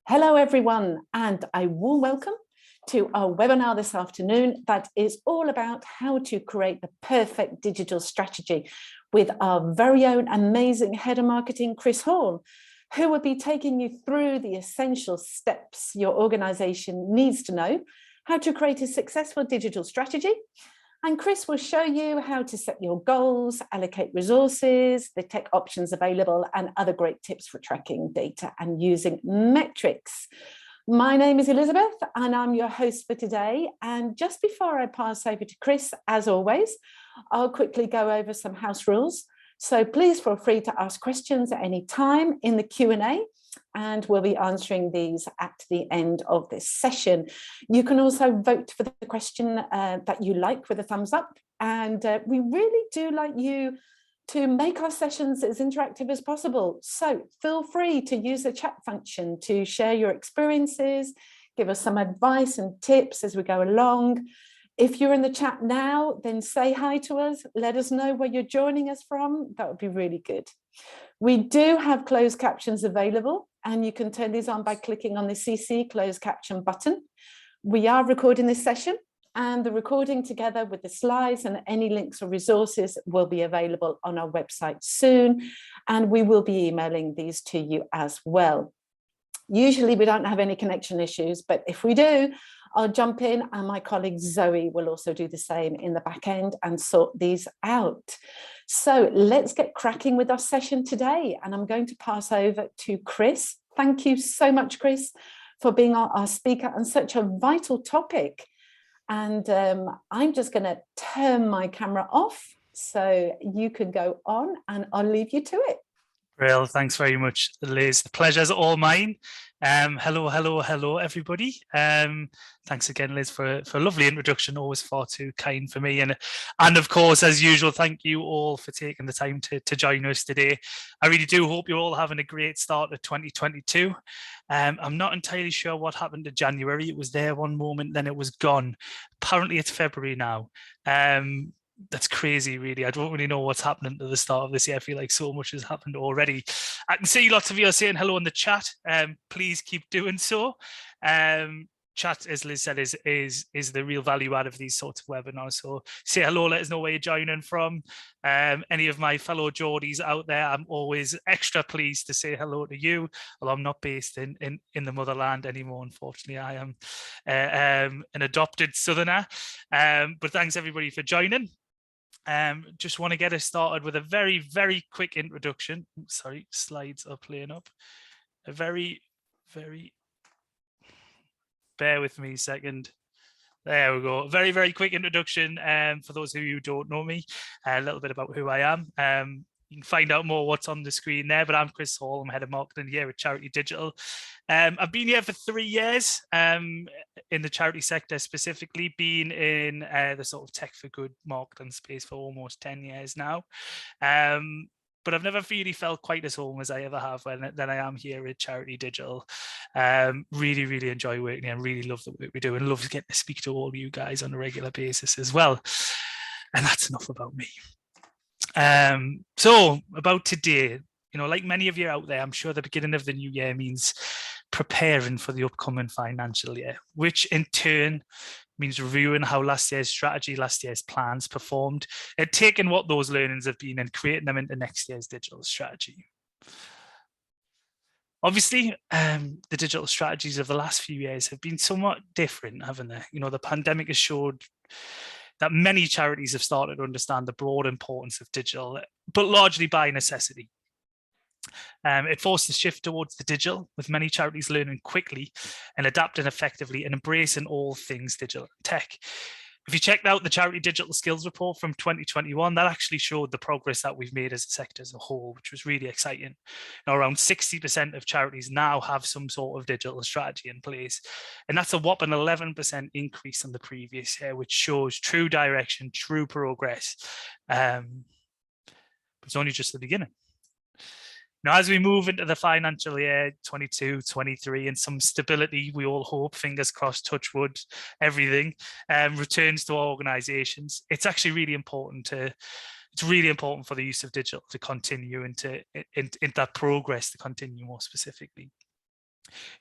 Hello everyone, and a warm welcome to our webinar this afternoon that is all about how to create the perfect digital strategy with our very own amazing head of marketing, Chris Hall, who will be taking you through the essential steps your organization needs to know how to create a successful digital strategy. And Chris will show you how to set your goals, allocate resources, the tech options available, and other great tips for tracking data and using metrics. My name is Elizabeth, and I'm your host for today. And just before I pass over to Chris, as always, I'll quickly go over some house rules. So please feel free to ask questions at any time in the Q&A. And we'll be answering these at the end of this session. You can also vote for the question that you like with a thumbs up. And we really do like you to make our sessions as interactive as possible. So feel free to use the chat function to share your experiences, give us some advice and tips as we go along. If you're in the chat now, then say hi to us. Let us know where you're joining us from. That would be really good. We do have closed captions available, and you can turn these on by clicking on the CC closed caption button. We are recording this session, and the recording together with the slides and any links or resources will be available on our website soon, and we will be emailing these to you as well. Usually we don't have any connection issues, but if we do, I'll jump in, and my colleague Zoe will also do the same in the back end and sort these out. So let's get cracking with our session today. And I'm going to pass over to Chris. Thank you so much, Chris, for being our speaker on such a vital topic. And I'm just going to turn my camera off so you can go on, and I'll leave you to it. Well, thanks very much, Liz. The pleasure's all mine. Hello, everybody. Thanks again, Liz, for a lovely introduction. Always far too kind for me. And of course, as usual, thank you all for taking the time to join us today. I really do hope you're all having a great start of 2022. I'm not entirely sure what happened to January. It was there one moment, then it was gone. Apparently, it's February now. That's crazy, really. I don't really know what's happening to the start of this year. I feel like so much has happened already. I can see lots of you are saying hello in the chat. Please keep doing so. Chat, as Liz said, is the real value add of these sorts of webinars. So say hello, let us know where you're joining from. Any of my fellow Geordies out there, I'm always extra pleased to say hello to you. Although I'm not based in the motherland anymore, unfortunately. I am an adopted southerner. But thanks everybody for joining. Just want to get us started with a very, very quick introduction. Sorry, slides are playing up. A very, bear with me a second. There we go. A very, very quick introduction for those of you who don't know me, a little bit about who I am. You can find out more what's on the screen there, but I'm Chris Hall. I'm head of marketing here at Charity Digital. I've been here for 3 years in the charity sector, specifically been in the sort of tech for good marketing space for almost 10 years now. But I've never really felt quite as home as I ever have than I am here at Charity Digital. Really, really enjoy working here and really love the work we do and love getting to speak to all of you guys on a regular basis as well. And that's enough about me. So about today, you know, like many of you out there, I'm sure the beginning of the new year means preparing for the upcoming financial year, which in turn means reviewing how last year's strategy, last year's plans performed, and taking what those learnings have been and creating them into next year's digital strategy. Obviously, the digital strategies of the last few years have been somewhat different, haven't they? You know, the pandemic has showed that many charities have started to understand the broad importance of digital, but largely by necessity. It forced a shift towards the digital, with many charities learning quickly and adapting effectively and embracing all things digital and tech. If you checked out the Charity Digital Skills Report from 2021, that actually showed the progress that we've made as a sector as a whole, which was really exciting. Now, around 60% of charities now have some sort of digital strategy in place. And that's a whopping 11% increase on the previous year, which shows true direction, true progress. But it's only just the beginning. Now, as we move into the financial year 22, 23, and some stability, we all hope, fingers crossed, touch wood, everything, returns to our organizations, it's actually really important for the use of digital to continue and that progress to continue more specifically.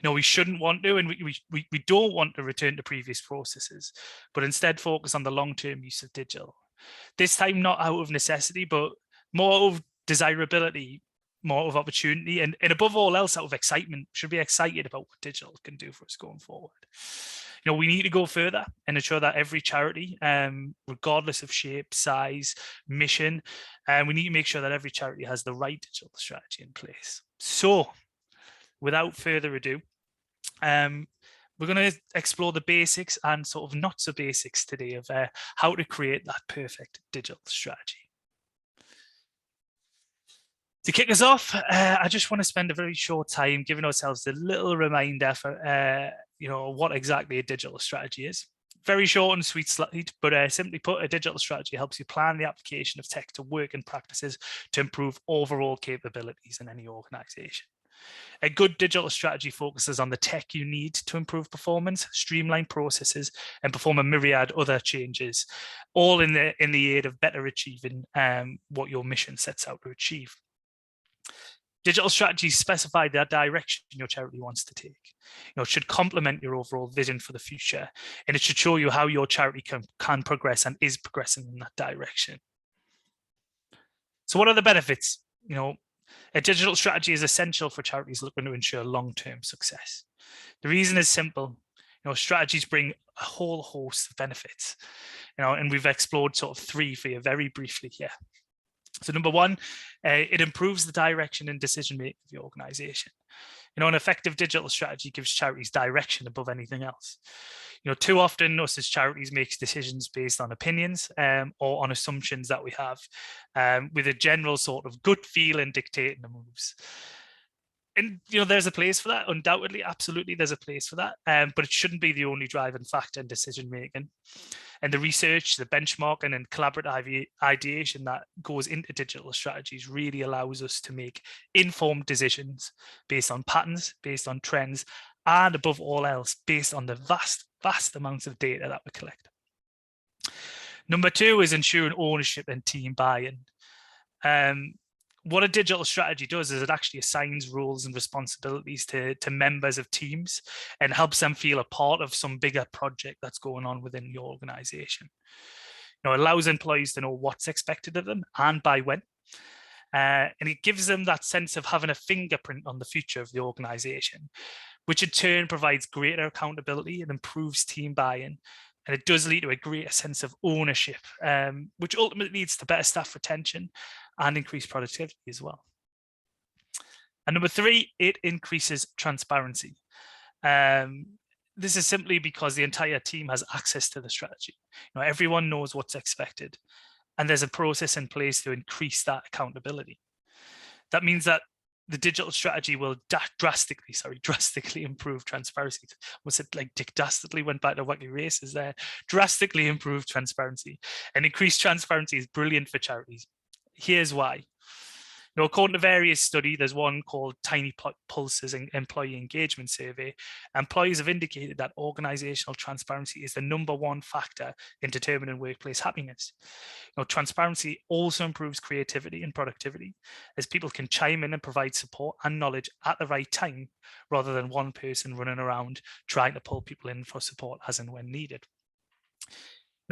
We shouldn't want to, and we don't want to return to previous processes, but instead focus on the long-term use of digital. This time, not out of necessity, but more of desirability, more of opportunity, and above all else, out of excitement. Should be excited about what digital can do for us going forward. We need to go further and ensure that every charity, regardless of shape, size, mission, we need to make sure that every charity has the right digital strategy in place. So, without further ado, we're going to explore the basics and sort of not so basics today of how to create that perfect digital strategy. To kick us off, I just want to spend a very short time giving ourselves a little reminder for what exactly a digital strategy is. Very short and sweet slide, but simply put, a digital strategy helps you plan the application of tech to work and practices to improve overall capabilities in any organization. A good digital strategy focuses on the tech you need to improve performance, streamline processes, and perform a myriad other changes, all in the aid of better achieving what your mission sets out to achieve. Digital strategies specify the direction your charity wants to take. It should complement your overall vision for the future, and it should show you how your charity can progress and is progressing in that direction. So what are the benefits? A digital strategy is essential for charities looking to ensure long-term success. The reason is simple. Strategies bring a whole host of benefits, and we've explored sort of three for you very briefly here. So number one, it improves the direction and decision-making of the organization. An effective digital strategy gives charities direction above anything else. Too often us as charities make decisions based on opinions or on assumptions that we have, with a general sort of gut feeling dictating the moves. And there's a place for that, undoubtedly, absolutely, there's a place for that, but it shouldn't be the only driving factor in decision making. And the research, the benchmarking, and collaborative ideation that goes into digital strategies really allows us to make informed decisions based on patterns, based on trends, and above all else, based on the vast amounts of data that we collect. Number two is ensuring ownership and team buy-in. What a digital strategy does is it actually assigns roles and responsibilities to members of teams and helps them feel a part of some bigger project that's going on within your organization. It allows employees to know what's expected of them and by when. And it gives them that sense of having a fingerprint on the future of the organization, which in turn provides greater accountability and improves team buy-in. And it does lead to a greater sense of ownership, which ultimately leads to better staff retention and increased productivity as well. And number three, it increases transparency. This is simply because the entire team has access to the strategy. Everyone knows what's expected, and there's a process in place to increase that accountability. That means that the digital strategy will drastically improve transparency. Was it like Dick Dastardly went back to wacky races there? Drastically improve transparency. And increased transparency is brilliant for charities. Here's why. According to various studies, there's one called Tiny Pulse's Employee Engagement Survey. Employees have indicated that organizational transparency is the #1 factor in determining workplace happiness. Transparency also improves creativity and productivity, as people can chime in and provide support and knowledge at the right time, rather than one person running around trying to pull people in for support as and when needed.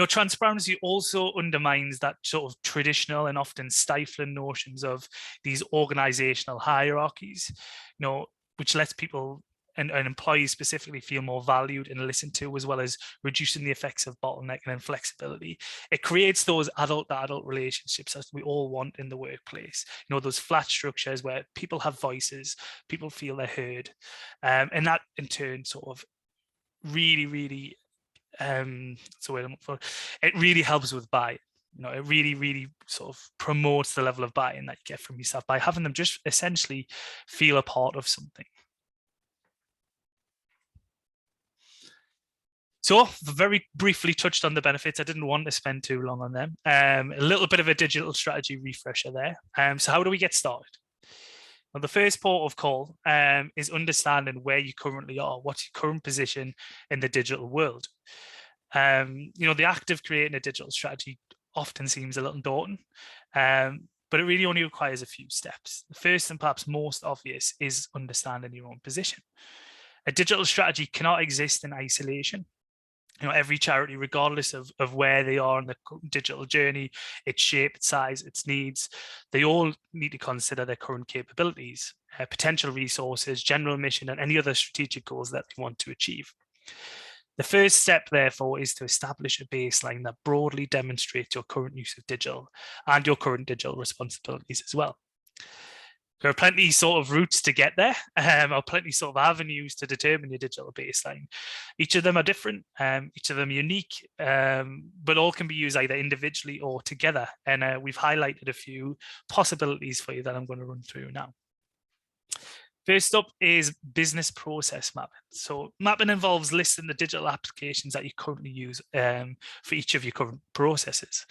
Transparency also undermines that sort of traditional and often stifling notions of these organizational hierarchies, which lets people and employees specifically feel more valued and listened to, as well as reducing the effects of bottlenecking and flexibility. It creates those adult-to-adult relationships that we all want in the workplace. Those flat structures where people have voices, people feel they're heard, and that in turn sort of really it really helps with buy-in. It really sort of promotes the level of buy-in that you get from your staff by having them just essentially feel a part of something. So very briefly touched on the benefits. I didn't want to spend too long on them. A little bit of a digital strategy refresher there. So how do we get started? Well, the first port of call is understanding where you currently are, what's your current position in the digital world. The act of creating a digital strategy often seems a little daunting, but it really only requires a few steps. The first and perhaps most obvious is understanding your own position. A digital strategy cannot exist in isolation. Every charity, regardless of where they are in the digital journey, its shape, its size, its needs, they all need to consider their current capabilities, potential resources, general mission, and any other strategic goals that they want to achieve. The first step, therefore, is to establish a baseline that broadly demonstrates your current use of digital and your current digital responsibilities as well. There are plenty sort of routes to get there, or plenty sort of avenues to determine your digital baseline. Each of them are different, each of them unique, but all can be used either individually or together. And we've highlighted a few possibilities for you that I'm going to run through now. First up is business process mapping. So mapping involves listing the digital applications that you currently use for each of your current processes.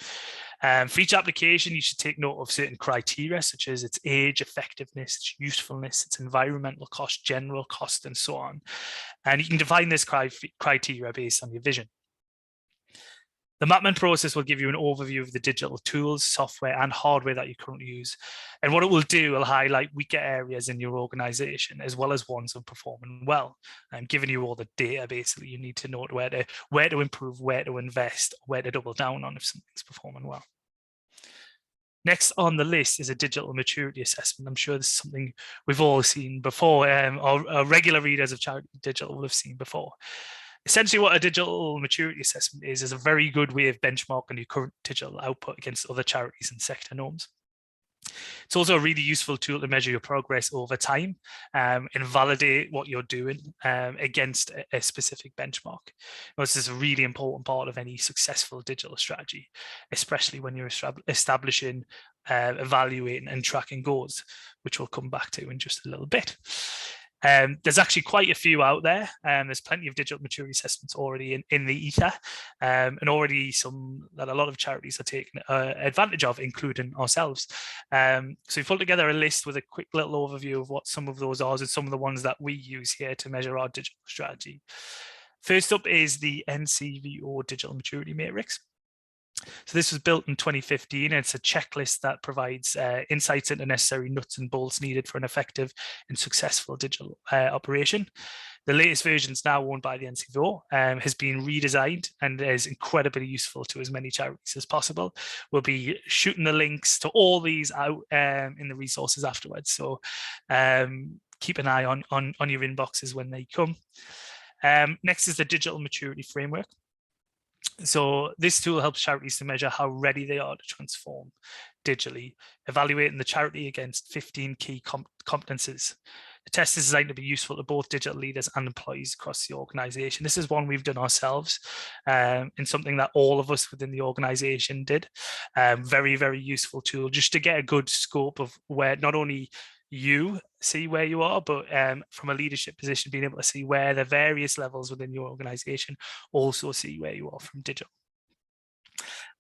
For each application, you should take note of certain criteria, such as its age, effectiveness, its usefulness, its environmental cost, general cost, and so on. And you can define this criteria based on your vision. The mapping process will give you an overview of the digital tools, software, and hardware that you currently use. And what it will do, will highlight weaker areas in your organization, as well as ones that are performing well, and giving you all the data basically you need to know where to improve, where to invest, where to double down on if something's performing well. Next on the list is a digital maturity assessment. I'm sure this is something we've all seen before, or regular readers of Charity Digital will have seen before. Essentially, what a digital maturity assessment is a very good way of benchmarking your current digital output against other charities and sector norms. It's also a really useful tool to measure your progress over time and validate what you're doing against a specific benchmark. This is a really important part of any successful digital strategy, especially when you're establishing, evaluating and tracking goals, which we'll come back to in just a little bit. There's actually quite a few out there, and there's plenty of digital maturity assessments already in the ether, and already some that a lot of charities are taking advantage of, including ourselves. So we put together a list with a quick little overview of what some of those are and some of the ones that we use here to measure our digital strategy. First up is the NCVO Digital Maturity Matrix. So this was built in 2015, and it's a checklist that provides insights into necessary nuts and bolts needed for an effective and successful digital operation. The latest version is now owned by the NCVO, has been redesigned and is incredibly useful to as many charities as possible. We'll be shooting the links to all these out in the resources afterwards. So keep an eye on your inboxes when they come. Next is the Digital Maturity Framework. So this tool helps charities to measure how ready they are to transform digitally, evaluating the charity against 15 key competences. The test is designed to be useful to both digital leaders and employees across the organization. This is one we've done ourselves and something that all of us within the organization did. Very, very useful tool just to get a good scope of where not only you see where you are, but from a leadership position, being able to see where the various levels within your organization also see where you are from digital.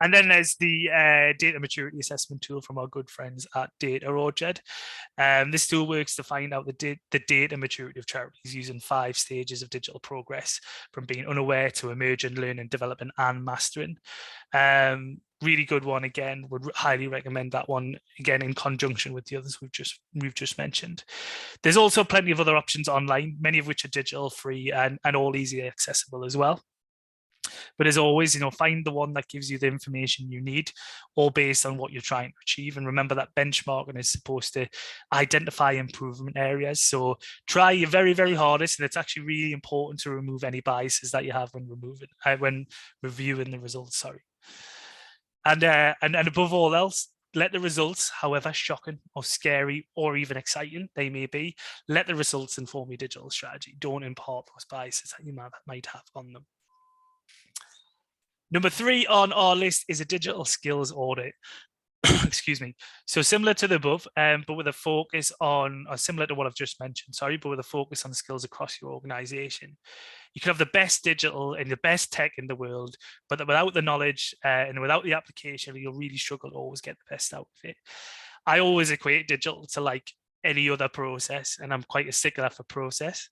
And then there's the data maturity assessment tool from our good friends at DataOrchard. This tool works to find out the data maturity of charities using 5 stages of digital progress, from being unaware to emerging, learning, developing, and mastering. Really good one. Again, would highly recommend that one, again in conjunction with the others we've just mentioned. There's also plenty of other options online, many of which are digital, free, and all easily accessible as well. But as always, find the one that gives you the information you need, all based on what you're trying to achieve. And remember that benchmarking is supposed to identify improvement areas. So try your very, very hardest. And it's actually really important to remove any biases that you have when reviewing the results. Sorry. And above all else, let the results, however shocking or scary or even exciting they may be, let the results inform your digital strategy. Don't impart those biases that you might have on them. Number 3 on our list is a digital skills audit. Excuse me. So similar to the above, but with a focus on, or similar to what I've just mentioned, sorry, but with a focus on skills across your organization. You can have the best digital and the best tech in the world, but without the knowledge and without the application, you'll really struggle to always get the best out of it. I always equate digital to like any other process, and I'm quite a stickler for process.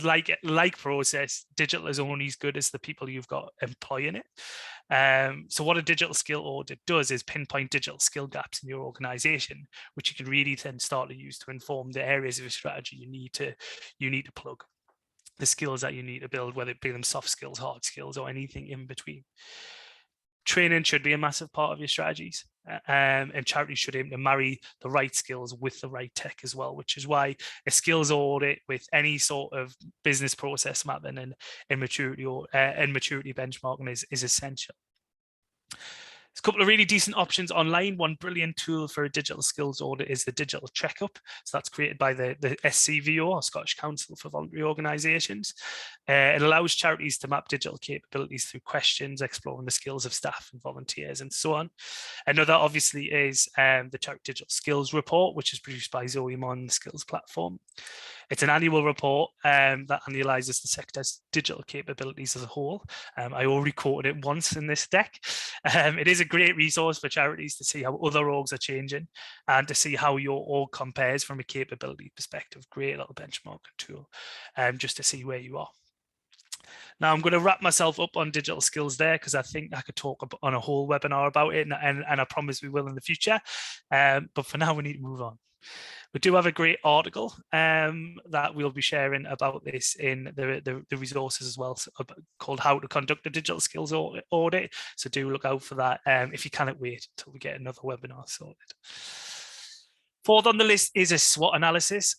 like process, digital is only as good as the people you've got employing it. So what a digital skill audit does is pinpoint digital skill gaps in your organization, which you can really then start to use to inform the areas of your strategy you need to plug, the skills that you need to build, whether it be them soft skills, hard skills, or anything in between. Training should be a massive part of your strategies, and charities should aim to marry the right skills with the right tech as well, which is why a skills audit with any sort of business process mapping and maturity benchmarking is essential. There's a couple of really decent options online. One brilliant tool for a digital skills audit is the digital checkup. So that's created by the SCVO, or Scottish Council for Voluntary Organisations. It allows charities to map digital capabilities through questions, exploring the skills of staff and volunteers and so on. Another obviously is the Charity Digital Skills Report, which is produced by Zoe Mon, the Skills Platform. It's an annual report that analyses the sector's digital capabilities as a whole. I already quoted it once in this deck. It is a great resource for charities to see how other orgs are changing and to see how your org compares from a capability perspective. Great little benchmarking tool just to see where you are. Now I'm going to wrap myself up on digital skills there because I think I could talk on a whole webinar about it, and I promise we will in the future. But for now, we need to move on. We do have a great article that we'll be sharing about this in the resources as well, called How to Conduct a Digital Skills Audit. So do look out for that if you cannot wait until we get another webinar sorted. Fourth on the list is a SWOT analysis.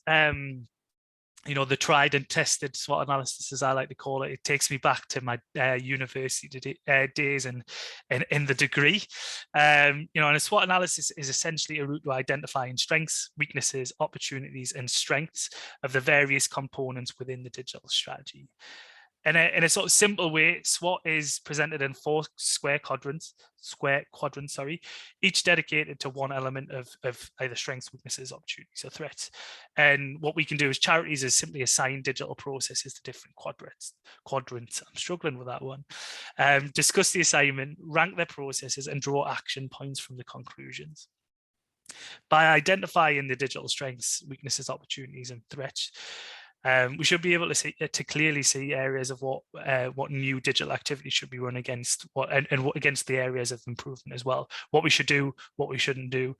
You know, the tried and tested SWOT analysis, as I like to call it. It takes me back to my university days and in the degree. You know, and a SWOT analysis is essentially a route to identifying strengths, weaknesses, opportunities, and strengths of the various components within the digital strategy. In a sort of simple way, SWOT is presented in 4 square quadrants, each dedicated to one element of either strengths, weaknesses, opportunities, or threats. And what we can do as charities is simply assign digital processes to different quadrants. I'm struggling with that one. Discuss the assignment, rank their processes, and draw action points from the conclusions. By identifying the digital strengths, weaknesses, opportunities, and threats, we should be able to clearly see areas of what new digital activity should be run against, and what against the areas of improvement as well. What we should do, what we shouldn't do,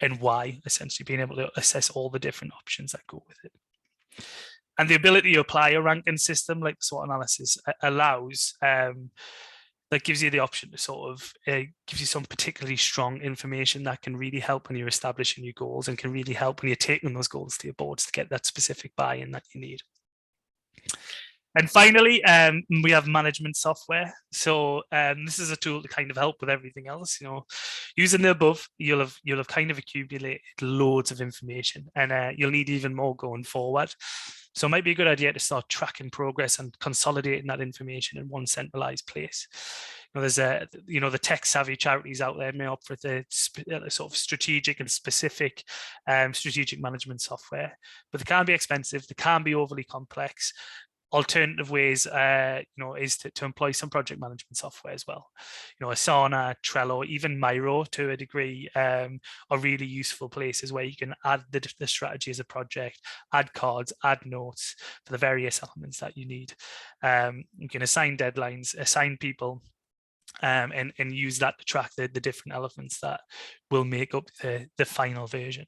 and why. Essentially, being able to assess all the different options that go with it. And the ability to apply a ranking system like the SWOT analysis allows. That gives you the option to sort of gives you some particularly strong information that can really help when you're establishing your goals, and can really help when you're taking those goals to your boards to get that specific buy-in that you need. And finally, we have management software. So this is a tool to kind of help with everything else. You know, using the above, you'll have kind of accumulated loads of information, and you'll need even more going forward. So it might be a good idea to start tracking progress and consolidating that information in one centralized place. You know, there's the tech savvy charities out there may opt for the sort of strategic and specific strategic management software, but they can be expensive, they can be overly complex. Alternative ways, is to employ some project management software as well. You know, Asana, Trello, even Miro to a degree are really useful places where you can add the strategy as a project, add cards, add notes for the various elements that you need. You can assign deadlines, assign people, and use that to track the different elements that will make up the final version.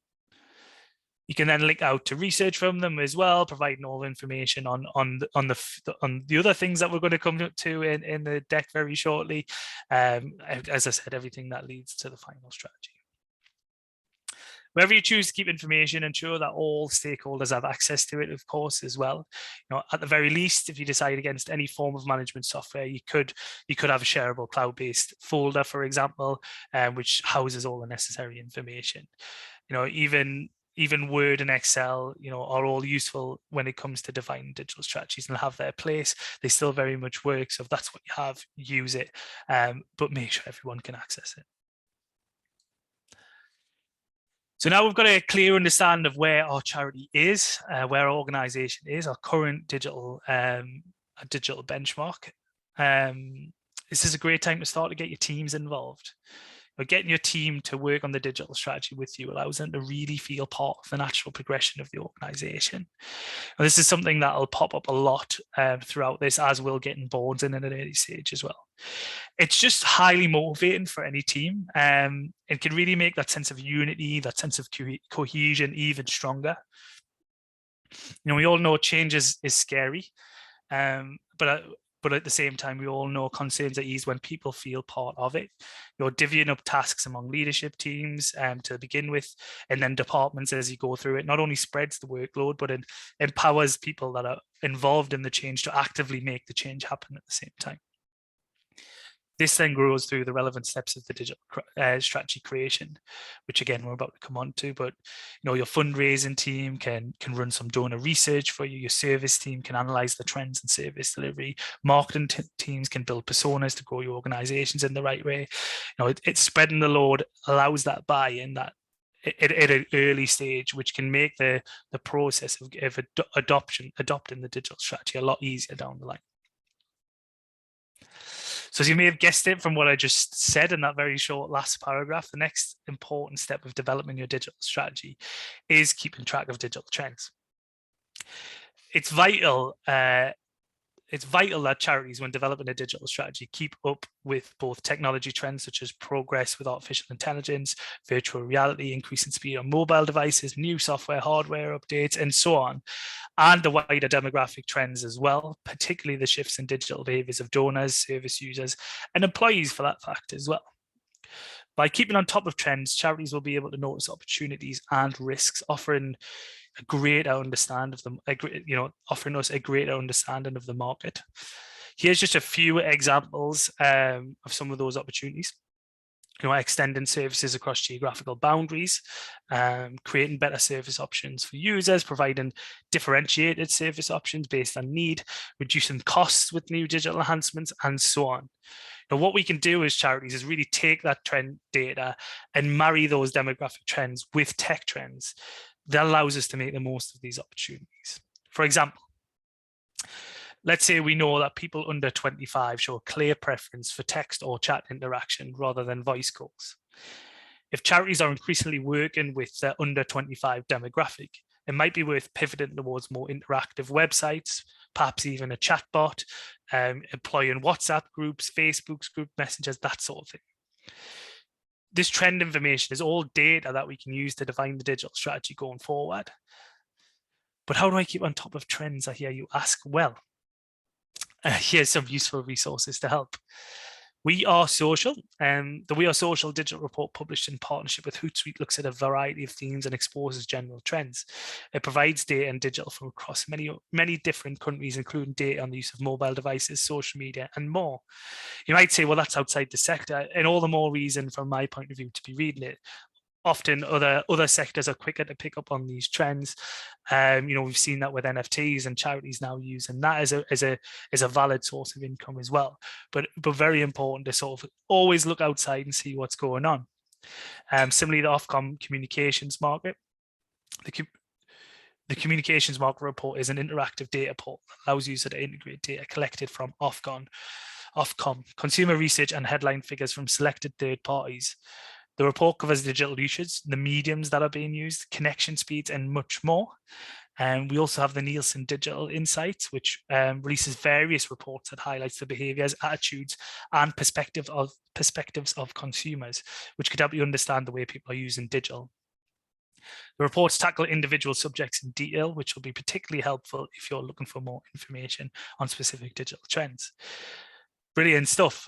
You can then link out to research from them as well, providing all the information on the other things that we're going to come to in the deck very shortly. As I said, everything that leads to the final strategy. Wherever you choose to keep information, ensure that all stakeholders have access to it, of course, as well. You know, at the very least, if you decide against any form of management software, you could have a shareable cloud-based folder, for example, which houses all the necessary information. You know, even Word and Excel, you know, are all useful when it comes to defining digital strategies and have their place. They still very much work. So if that's what you have, use it, but make sure everyone can access it. So now we've got a clear understanding of where our charity is, where our organization is, our current digital benchmark. This is a great time to start to get your teams involved. But getting your team to work on the digital strategy with you allows them to really feel part of the natural progression of the organization. And this is something that will pop up a lot throughout this, as we'll get in boards in an early stage as well. It's just highly motivating for any team. It can really make that sense of unity, that sense of cohesion even stronger. We all know change is scary, but at the same time, we all know concerns are eased when people feel part of it. You're divvying up tasks among leadership teams to begin with, and then departments as you go through it. Not only spreads the workload, but it empowers people that are involved in the change to actively make the change happen at the same time. This then grows through the relevant steps of the digital strategy creation, which again, we're about to come on to, but your fundraising team can run some donor research for you. Your service team can analyze the trends in service delivery. Marketing teams can build personas to grow your organizations in the right way. It's spreading the load, allows that buy-in that at an early stage, which can make the process of adopting the digital strategy a lot easier down the line. So as you may have guessed it from what I just said in that very short last paragraph, the next important step of developing your digital strategy is keeping track of digital trends. It's vital that charities, when developing a digital strategy, keep up with both technology trends such as progress with artificial intelligence, virtual reality, increasing speed on mobile devices, new software, hardware updates, and so on, and the wider demographic trends as well, particularly the shifts in digital behaviors of donors, service users, and employees for that fact as well. By keeping on top of trends, charities will be able to notice opportunities and risks, offering a greater understanding of them, offering us a greater understanding of the market. Here's just a few examples of some of those opportunities. Extending services across geographical boundaries, creating better service options for users, providing differentiated service options based on need, reducing costs with new digital enhancements, and so on. Now, what we can do as charities is really take that trend data and marry those demographic trends with tech trends. That allows us to make the most of these opportunities. For example, let's say we know that people under 25 show a clear preference for text or chat interaction rather than voice calls. If charities are increasingly working with the under 25 demographic, it might be worth pivoting towards more interactive websites, perhaps even a chatbot, employing WhatsApp groups, Facebook's group messages, that sort of thing. This trend information is all data that we can use to define the digital strategy going forward. But how do I keep on top of trends, I hear you ask? Well, here's some useful resources to help. We Are Social, the We Are Social digital report published in partnership with Hootsuite looks at a variety of themes and exposes general trends. It provides data and digital from across many different countries, including data on the use of mobile devices, social media, and more. You might say, well, that's outside the sector, and all the more reason from my point of view to be reading it. Often other sectors are quicker to pick up on these trends. We've seen that with NFTs, and charities now using that as a valid source of income as well. But very important to sort of always look outside and see what's going on. Similarly, the Ofcom communications market. The communications market report is an interactive data portal that allows users to integrate data collected from Ofcom, consumer research, and headline figures from selected third parties. The report covers digital usage, the mediums that are being used, connection speeds, and much more. And we also have the Nielsen Digital Insights, which releases various reports that highlights the behaviors, attitudes, and perspectives of consumers, which could help you understand the way people are using digital. The reports tackle individual subjects in detail, which will be particularly helpful if you're looking for more information on specific digital trends. Brilliant stuff.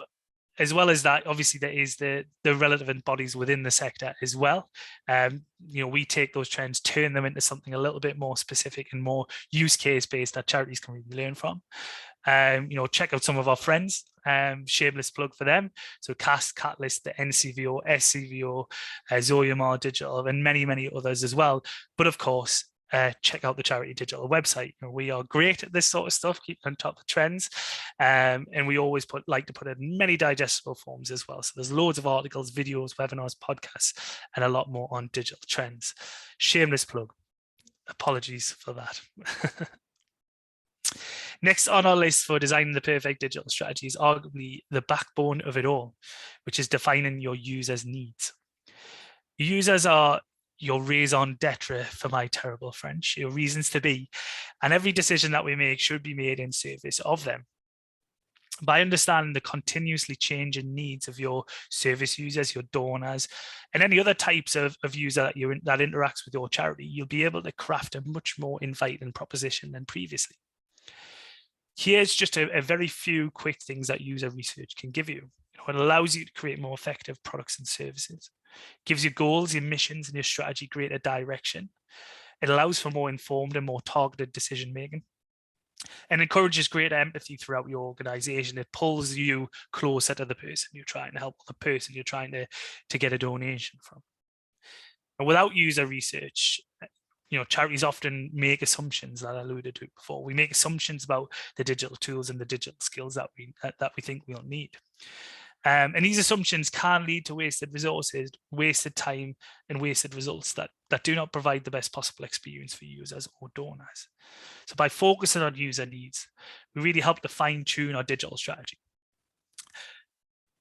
As well as that, obviously, there is the relevant bodies within the sector as well. We take those trends, turn them into something a little bit more specific and more use case based that charities can really learn from. Check out some of our friends, shameless plug for them. So CAST, Catalyst, the NCVO, SCVO, Zoyamar Digital, and many, many others as well. But of course, check out the Charity Digital website. We are great at this sort of stuff, keep on top of trends, and we always like to put it in many digestible forms as well. So there's loads of articles, videos, webinars, podcasts, and a lot more on digital trends. Shameless plug. Apologies for that. Next on our list for designing the perfect digital strategy is arguably the backbone of it all, which is defining your users' needs. Your users are your raison d'etre, for my terrible French, your reasons to be, and every decision that we make should be made in service of them. By understanding the continuously changing needs of your service users, your donors, and any other types of user that interacts with your charity, you'll be able to craft a much more inviting proposition than previously. Here's just a very few quick things that user research can give you. It allows you to create more effective products and services. It gives you goals, your missions, and your strategy greater direction. It allows for more informed and more targeted decision making, and encourages greater empathy throughout your organization. It pulls you closer to the person you're trying to help, the person you're trying to get a donation from. And without user research, charities often make assumptions that I alluded to before. We make assumptions about the digital tools and the digital skills that we think we'll need. And these assumptions can lead to wasted resources, wasted time, and wasted results that do not provide the best possible experience for users or donors. So by focusing on user needs, we really help to fine-tune our digital strategy.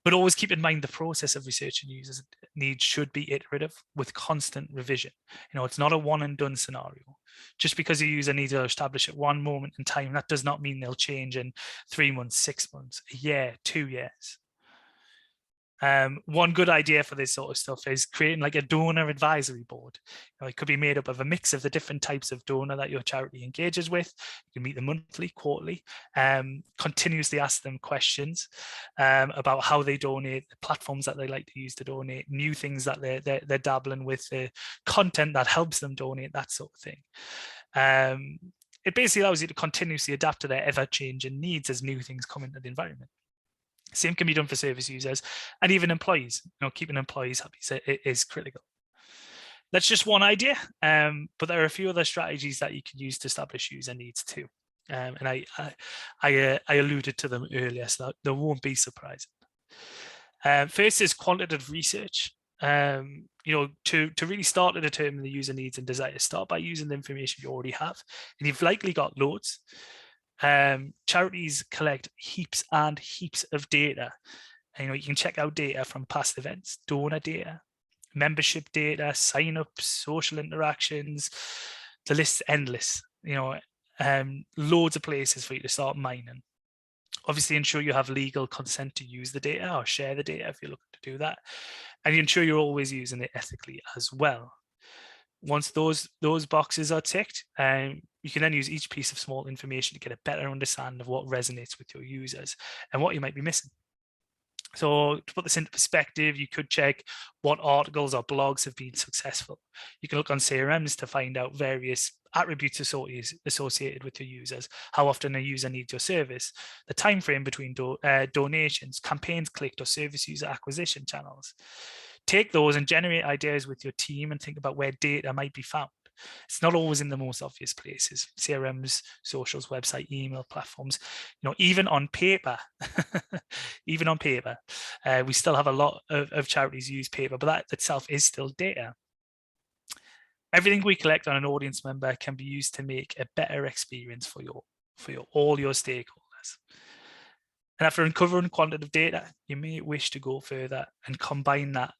But always keep in mind the process of researching users' needs should be iterative with constant revision. It's not a one and done scenario. Just because a user needs are established at one moment in time, that does not mean they'll change in 3 months, 6 months, a year, 2 years. One good idea for this sort of stuff is creating like a donor advisory board. It could be made up of a mix of the different types of donor that your charity engages with. You can meet them monthly, quarterly, continuously ask them questions about how they donate, the platforms that they like to use to donate, new things that they're dabbling with, the content that helps them donate, that sort of thing. It basically allows you to continuously adapt to their ever-changing needs as new things come into the environment. Same can be done for service users and even employees. Keeping employees happy is critical. That's just one idea, but there are a few other strategies that you can use to establish user needs too. And I alluded to them earlier, so they won't be surprising. First is quantitative research. To really start to determine the user needs and desires, start by using the information you already have, and you've likely got loads. Charities collect heaps and heaps of data. And, you can check out data from past events, donor data, membership data, sign-ups, social interactions. The list's endless. Loads of places for you to start mining. Obviously, ensure you have legal consent to use the data or share the data if you're looking to do that, and you ensure you're always using it ethically as well. Once those boxes are ticked, you can then use each piece of small information to get a better understanding of what resonates with your users and what you might be missing. So to put this into perspective, you could check what articles or blogs have been successful. You can look on CRMs to find out various attributes associated with your users, how often a user needs your service, the time frame between donations, campaigns clicked, or service user acquisition channels. Take those and generate ideas with your team and think about where data might be found. It's not always in the most obvious places: CRMs, socials, website, email platforms. Even on paper, we still have a lot of charities use paper, but that itself is still data. Everything we collect on an audience member can be used to make a better experience for all your stakeholders. And after uncovering quantitative data, you may wish to go further and combine that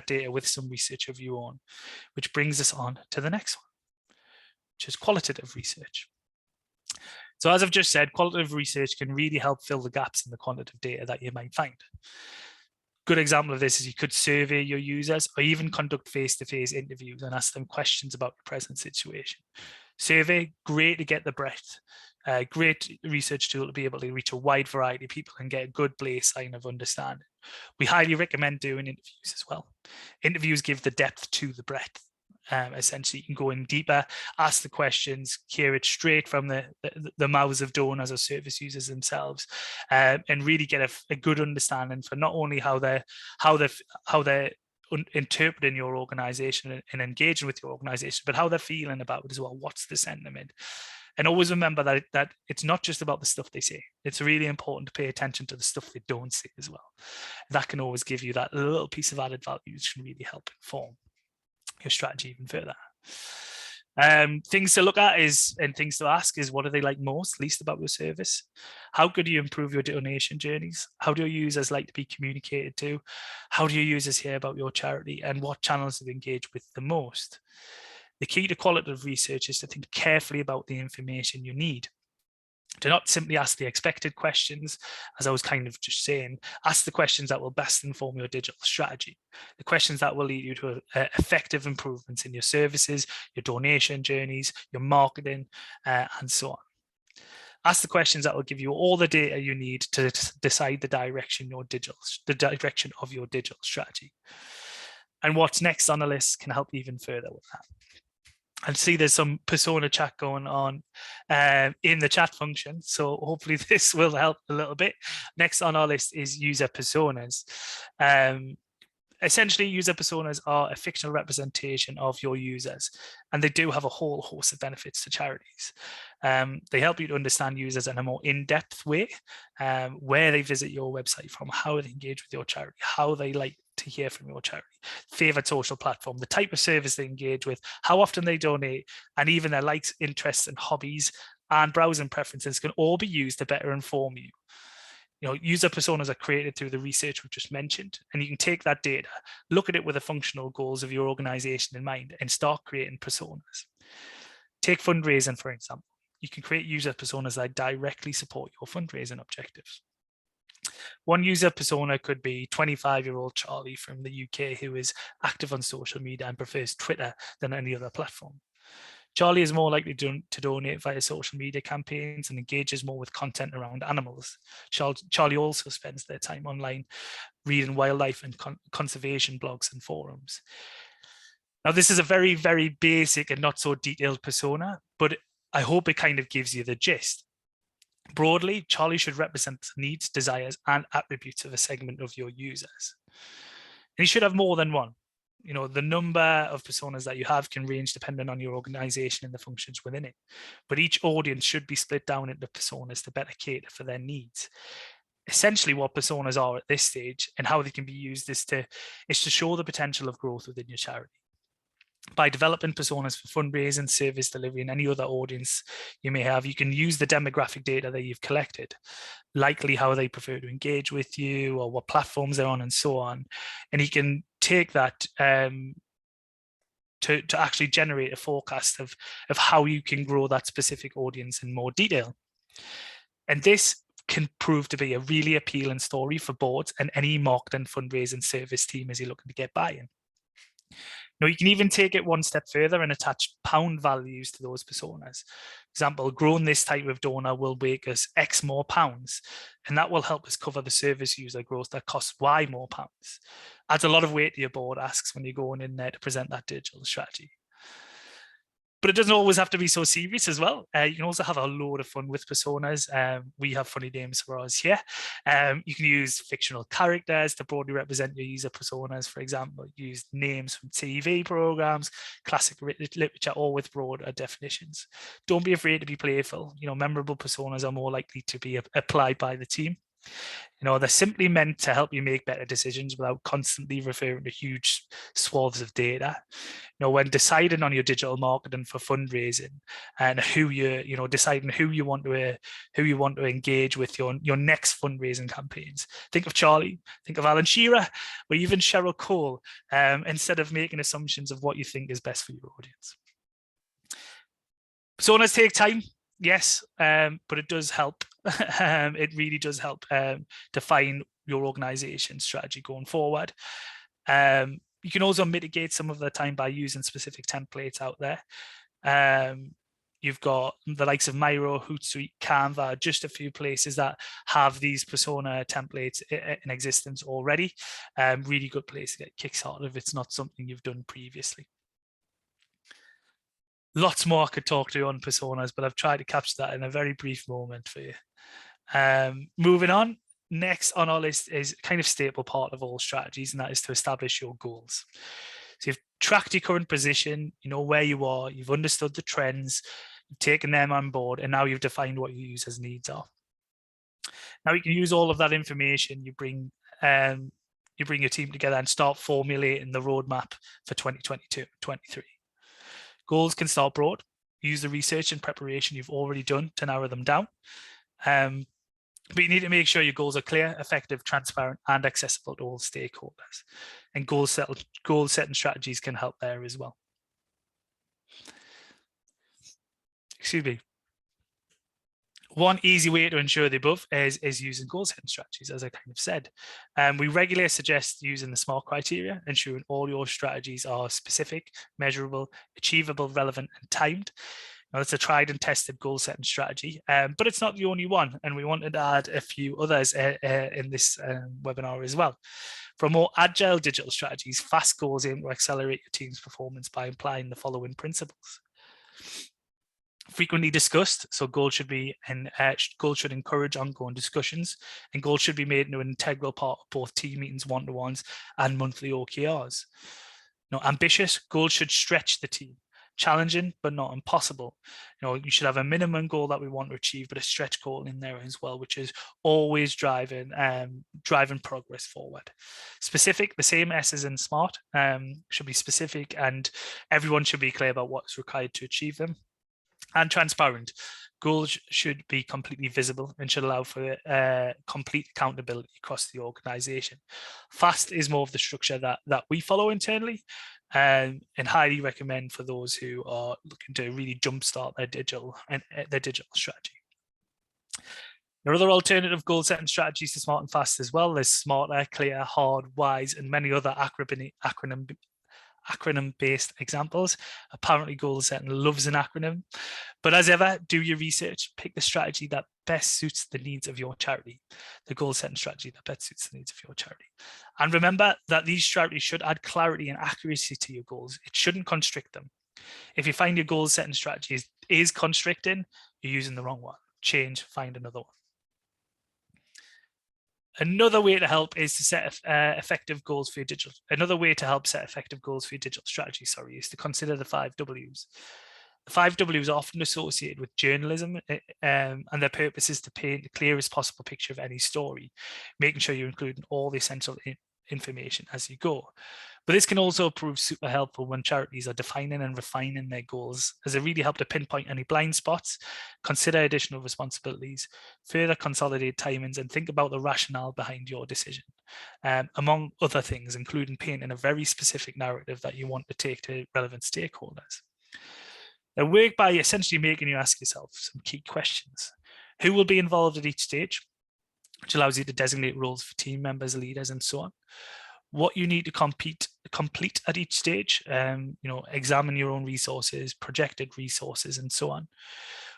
data with some research of your own, which brings us on to the next one, which is qualitative research. So as I've just said, qualitative research can really help fill the gaps in the quantitative data that you might find. Good example of this is you could survey your users or even conduct face-to-face interviews and ask them questions about your present situation. Survey, great to get the breadth. Great research tool to be able to reach a wide variety of people and get a good baseline of understanding. We highly recommend doing interviews as well. Interviews give the depth to the breadth. Essentially, you can go in deeper, ask the questions, hear it straight from the mouths of donors or service users themselves, and really get a good understanding for not only how they're interpreting your organization and engaging with your organization, but how they're feeling about it as well. What's the sentiment? And always remember that it's not just about the stuff they say. It's really important to pay attention to the stuff they don't say as well. That can always give you that little piece of added value, which can really help inform your strategy even further. Things to look at and things to ask is, what do they like most, least about your service? How could you improve your donation journeys? How do your users like to be communicated to? How do your users hear about your charity? And what channels do they engage with the most? The key to qualitative research is to think carefully about the information you need. Do not simply ask the expected questions, as I was kind of just saying. Ask the questions that will best inform your digital strategy, the questions that will lead you to effective improvements in your services, your donation journeys, your marketing, and so on. Ask the questions that will give you all the data you need to decide the direction of your digital strategy. And what's next on the list can help even further with that. I see there's some persona chat going on in the chat function, so hopefully this will help a little bit. Next on our list is user personas. Essentially, user personas are a fictional representation of your users, and they do have a whole host of benefits to charities. They help you to understand users in a more in-depth way, where they visit your website from, how they engage with your charity, how they like to hear from your charity, favorite social platform, the type of service they engage with, how often they donate, and even their likes, interests, and hobbies and browsing preferences can all be used to better inform you. User personas are created through the research we've just mentioned, and you can take that data, look at it with the functional goals of your organization in mind, and start creating personas. Take fundraising, for example. You can create user personas that directly support your fundraising objectives. One user persona could be 25-year-old Charlie from the UK who is active on social media and prefers Twitter than any other platform. Charlie is more likely to donate via social media campaigns and engages more with content around animals. Charlie also spends their time online reading wildlife and conservation blogs and forums. Now, this is a very, very basic and not so detailed persona, but I hope it kind of gives you the gist. Broadly, Charlie should represent the needs, desires, and attributes of a segment of your users. And you should have more than one. The number of personas that you have can range depending on your organization and the functions within it. But each audience should be split down into personas to better cater for their needs. Essentially, what personas are at this stage and how they can be used is to show the potential of growth within your charity. By developing personas for fundraising, service delivery, and any other audience you may have, you can use the demographic data that you've collected, likely how they prefer to engage with you or what platforms they're on and so on. And you can take that to actually generate a forecast of how you can grow that specific audience in more detail. And this can prove to be a really appealing story for boards and any marketing, fundraising, service team as you're looking to get buy-in. Now, you can even take it one step further and attach pound values to those personas. For example, growing this type of donor will make us X more pounds, and that will help us cover the service user growth that costs Y more pounds. Adds a lot of weight to your board asks when you're going in there to present that digital strategy. But it doesn't always have to be so serious as well. You can also have a load of fun with personas. We have funny names for ours here. You can use fictional characters to broadly represent your user personas. For example, use names from TV programs, classic literature, all with broader definitions. Don't be afraid to be playful. Memorable personas are more likely to be applied by the team. They're simply meant to help you make better decisions without constantly referring to huge swaths of data. When deciding on your digital marketing for fundraising and deciding who you want to engage with your next fundraising campaigns, think of Charlie, think of Alan Shearer, or even Cheryl Cole, instead of making assumptions of what you think is best for your audience. Personas take time. Yes, but it does help. It really does help define your organization strategy going forward. You can also mitigate some of the time by using specific templates out there. You've got the likes of Miro, Hootsuite, Canva, just a few places that have these persona templates in existence already. Really good place to get kickstarted if it's not something you've done previously. Lots more I could talk to you on personas, but I've tried to capture that in a very brief moment for you. Moving on, next on our list is kind of staple part of all strategies, and that is to establish your goals. So you've tracked your current position, you know where you are, you've understood the trends, you've taken them on board, and now you've defined what your users' needs are. Now you can use all of that information, you bring your team together and start formulating the roadmap for 2022-23. Goals can start broad. Use the research and preparation you've already done to narrow them down. But you need to make sure your goals are clear, effective, transparent, and accessible to all stakeholders. And goal setting strategies can help there as well. Excuse me. One easy way to ensure the above is using goal setting strategies, as I kind of said. We regularly suggest using the SMART criteria, ensuring all your strategies are specific, measurable, achievable, relevant, and timed. Now, it's a tried and tested goal setting strategy, but it's not the only one. And we wanted to add a few others in this webinar as well. For more agile digital strategies, fast goals aim to accelerate your team's performance by applying the following principles. Frequently discussed, so goals should encourage ongoing discussions, and goals should be made into an integral part of both team meetings, one-to-ones, and monthly OKRs. Now, ambitious, goals should stretch the team. Challenging, but not impossible. You should have a minimum goal that we want to achieve, but a stretch goal in there as well, which is always driving progress forward. Specific, the same S as in SMART, should be specific, and everyone should be clear about what's required to achieve them. And transparent, goals should be completely visible and should allow for complete accountability across the organization. Fast is more of the structure that we follow internally, and highly recommend for those who are looking to really jumpstart their digital strategy. There are other alternative goal setting strategies to SMART and FAST as well. There's smarter, clear, hard, wise, and many other acronym-based examples. Apparently, goal setting loves an acronym, but as ever, do your research. Pick the strategy that best suits the needs of your charity. The goal setting strategy that best suits the needs of your charity. And remember that these strategies should add clarity and accuracy to your goals. It shouldn't constrict them. If you find your goal setting strategy is constricting, you're using the wrong one. Change, find another one. Another way to help is to set effective goals for your digital. Another way to help set effective goals for your digital strategy, is to consider the 5 Ws. The 5 Ws are often associated with journalism, and their purpose is to paint the clearest possible picture of any story, making sure you're including all the essential information as you go. But this can also prove super helpful when charities are defining and refining their goals, as they really help to pinpoint any blind spots, consider additional responsibilities, further consolidate timings, and think about the rationale behind your decision, among other things, including painting a very specific narrative that you want to take to relevant stakeholders. They work by essentially making you ask yourself some key questions. Who will be involved at each stage, which allows you to designate roles for team members, leaders, and so on. What you need to complete at each stage, examine your own resources, projected resources, and so on.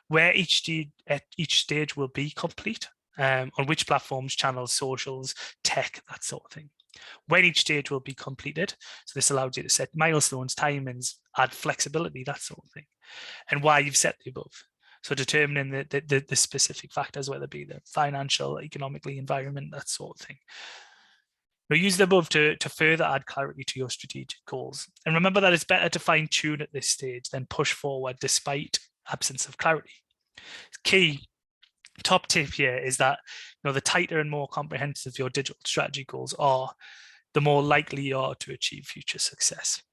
Where each stage will be complete, on which platforms, channels, socials, tech, that sort of thing. When each stage will be completed, so this allows you to set milestones, timings, add flexibility, that sort of thing, and why you've set the above. So determining the specific factors, whether it be the financial, economically, environment, that sort of thing. Now, use the above to further add clarity to your strategic goals. And remember that it's better to fine tune at this stage than push forward despite absence of clarity. Key top tip here is that the tighter and more comprehensive your digital strategy goals are, the more likely you are to achieve future success.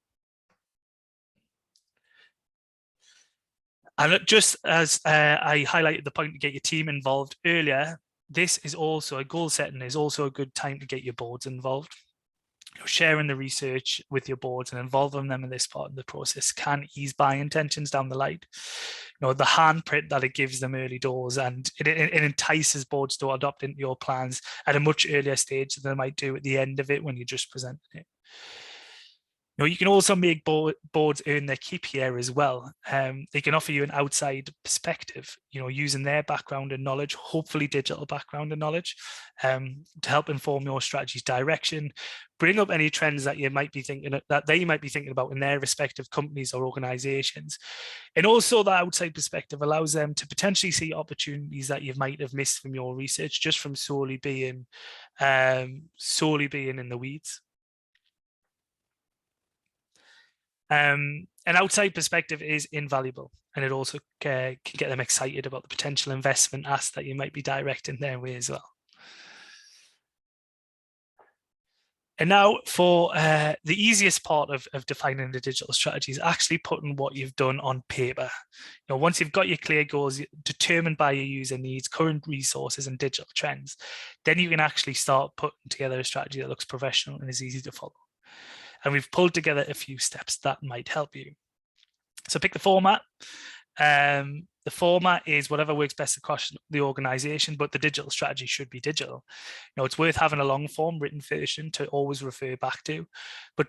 And just as I highlighted the point to get your team involved earlier, this is also, goal setting is also a good time to get your boards involved. Sharing the research with your boards and involving them in this part of the process can ease buying tensions down the line. The handprint that it gives them early doors, and it entices boards to adopt into your plans at a much earlier stage than they might do at the end of it when you just presented it. You can also make boards earn their keep here as well. They can offer you an outside perspective, using their background and knowledge, hopefully digital background and knowledge, to help inform your strategy's direction, bring up any trends that they might be thinking about in their respective companies or organizations. And also that outside perspective allows them to potentially see opportunities that you might have missed from your research, just from solely being in the weeds. An outside perspective is invaluable, and it also can get them excited about the potential investment ask that you might be directing their way as well. And now for the easiest part of defining the digital strategy is actually putting what you've done on paper. Once you've got your clear goals determined by your user needs, current resources and digital trends, then you can actually start putting together a strategy that looks professional and is easy to follow. And we've pulled together a few steps that might help you. So pick the format. The format is whatever works best across the organization, but the digital strategy should be digital. It's worth having a long form written version to always refer back to, but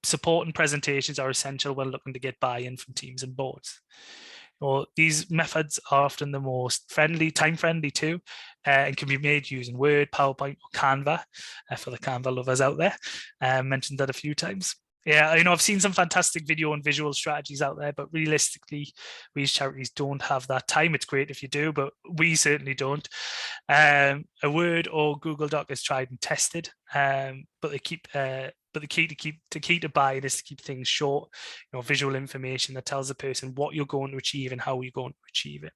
support and presentations are essential when looking to get buy-in from teams and boards. These methods are often the most time friendly too, and can be made using Word, PowerPoint, or Canva, for the Canva lovers out there. Mentioned that a few times. Yeah, I've seen some fantastic video and visual strategies out there, but realistically, we as charities don't have that time. It's great if you do, but we certainly don't. A Word or Google Doc is tried and tested, but the key to buy is to keep things short. Visual information that tells the person what you're going to achieve and how you're going to achieve it.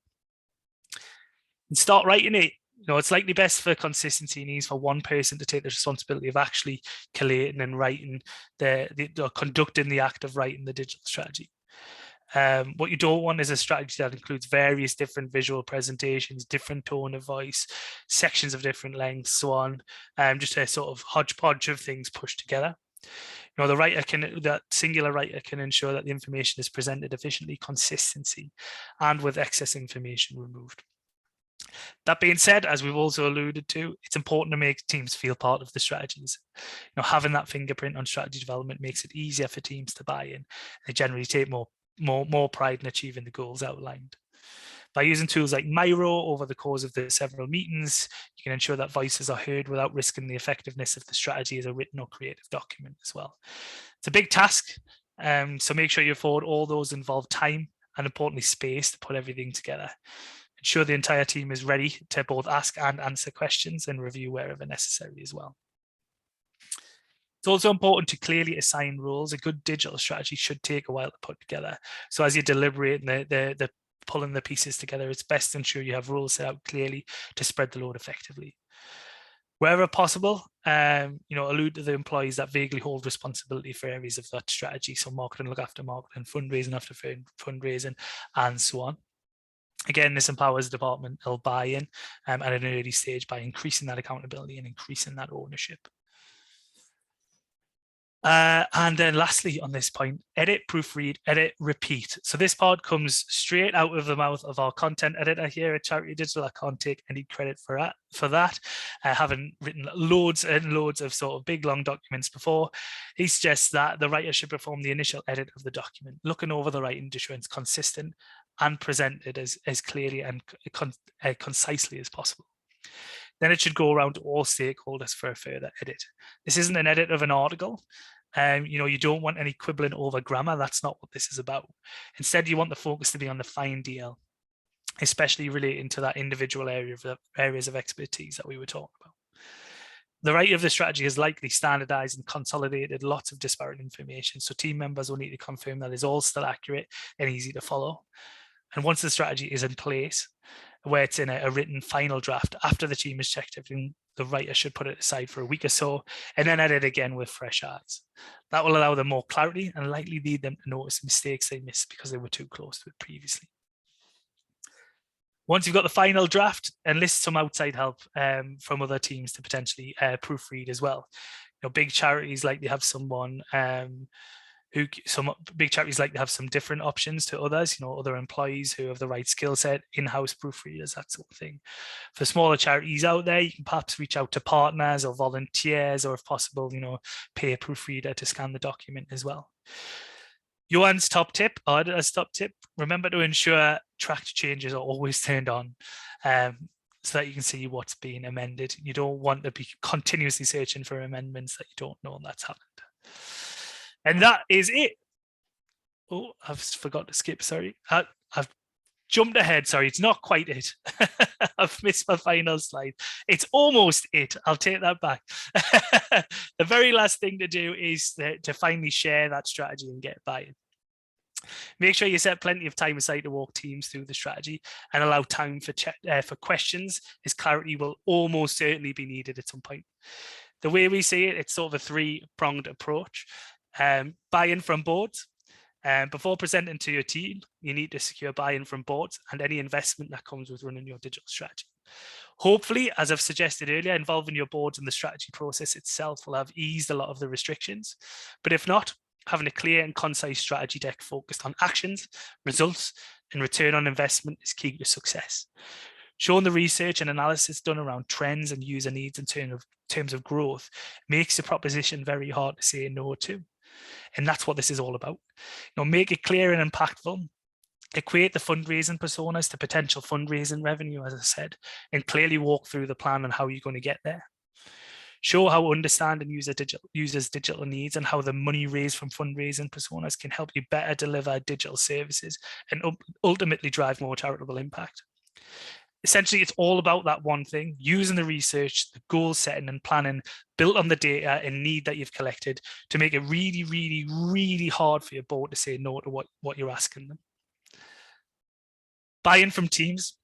And start writing it. It's likely best for consistency needs for one person to take the responsibility of actually collating and writing or conducting the act of writing the digital strategy. What you don't want is a strategy that includes various different visual presentations, different tone of voice, sections of different lengths, so on. Just a sort of hodgepodge of things pushed together. That singular writer can ensure that the information is presented efficiently, consistency, and with excess information removed. That being said, as we've also alluded to, it's important to make teams feel part of the strategies. Having that fingerprint on strategy development makes it easier for teams to buy in. They generally take more pride in achieving the goals outlined. By using tools like Miro over the course of the several meetings, you can ensure that voices are heard without risking the effectiveness of the strategy as a written or creative document as well. It's a big task, so make sure you afford all those involved time and, importantly, space to put everything together. Ensure the entire team is ready to both ask and answer questions and review wherever necessary as well. It's also important to clearly assign roles. A good digital strategy should take a while to put together. So as you deliberate and the pulling the pieces together, it's best to ensure you have roles set out clearly to spread the load effectively. Wherever possible, allude to the employees that vaguely hold responsibility for areas of that strategy. So marketing look after marketing, fundraising after fundraising, and so on. Again, this empowers departmental buy-in at an early stage by increasing that accountability and increasing that ownership. And then lastly on this point, edit, proofread, edit, repeat. So this part comes straight out of the mouth of our content editor here at Charity Digital. I can't take any credit for that. Having written loads and loads of sort of big, long documents before, he suggests that the writer should perform the initial edit of the document, looking over the writing to ensure it's consistent and presented as clearly and concisely as possible. Then it should go around to all stakeholders for a further edit. This isn't an edit of an article. You don't want any quibbling over grammar. That's not what this is about. Instead, you want the focus to be on the fine detail, especially relating to that individual areas of expertise that we were talking about. The writer of the strategy has likely standardized and consolidated lots of disparate information, so team members will need to confirm that it's all still accurate and easy to follow. And once the strategy is in place, where it's in a written final draft, after the team has checked everything, the writer should put it aside for a week or so and then edit again with fresh eyes. That will allow them more clarity and likely lead them to notice mistakes they missed because they were too close to it previously. Once you've got the final draft, enlist some outside help from other teams to potentially proofread as well. Big charities like to have someone some big charities like to have some different options to others, other employees who have the right skill set, in-house proofreaders, that sort of thing. For smaller charities out there, you can perhaps reach out to partners or volunteers, or if possible, pay a proofreader to scan the document as well. Johan's top tip, or editor's top tip, remember to ensure tracked changes are always turned on so that you can see what's being amended. You don't want to be continuously searching for amendments that you don't know that's happened. And that is it. Oh, I've forgot to skip, sorry. I've jumped ahead, sorry, it's not quite it. I've missed my final slide. It's almost it, I'll take that back. The very last thing to do is to finally share that strategy and get buy-in. Make sure you set plenty of time aside to walk teams through the strategy and allow time for questions, as clarity will almost certainly be needed at some point. the way we see it, it's sort of a three-pronged approach. Buy-in from boards. Before presenting to your team, you need to secure buy-in from boards and any investment that comes with running your digital strategy. Hopefully, as I've suggested earlier, involving your boards in the strategy process itself will have eased a lot of the restrictions. But if not, having a clear and concise strategy deck focused on actions, results, and return on investment is key to success. Showing the research and analysis done around trends and user needs in terms of growth makes the proposition very hard to say no to. And that's what this is all about. Make it clear and impactful. Equate the fundraising personas to potential fundraising revenue, as I said, and clearly walk through the plan on how you're going to get there. Show how understanding users' digital needs and how the money raised from fundraising personas can help you better deliver digital services and ultimately drive more charitable impact. Essentially, it's all about that one thing, using the research, the goal setting and planning built on the data and need that you've collected to make it really, really, really hard for your board to say no to what you're asking them. Buy-in from teams.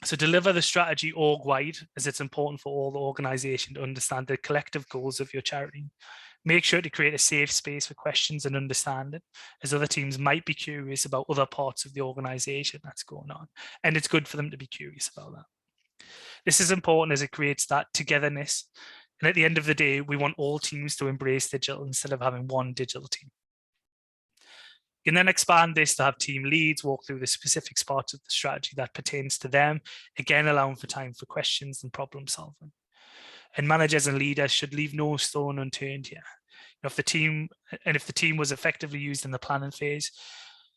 So deliver the strategy org-wide, as it's important for all the organization to understand the collective goals of your charity. Make sure to create a safe space for questions and understanding, as other teams might be curious about other parts of the organization that's going on. And it's good for them to be curious about that. This is important as it creates that togetherness. And at the end of the day, we want all teams to embrace digital instead of having one digital team. You can then expand this to have team leads walk through the specific parts of the strategy that pertains to them, again, allowing for time for questions and problem solving. And managers and leaders should leave no stone unturned here. If the team was effectively used in the planning phase,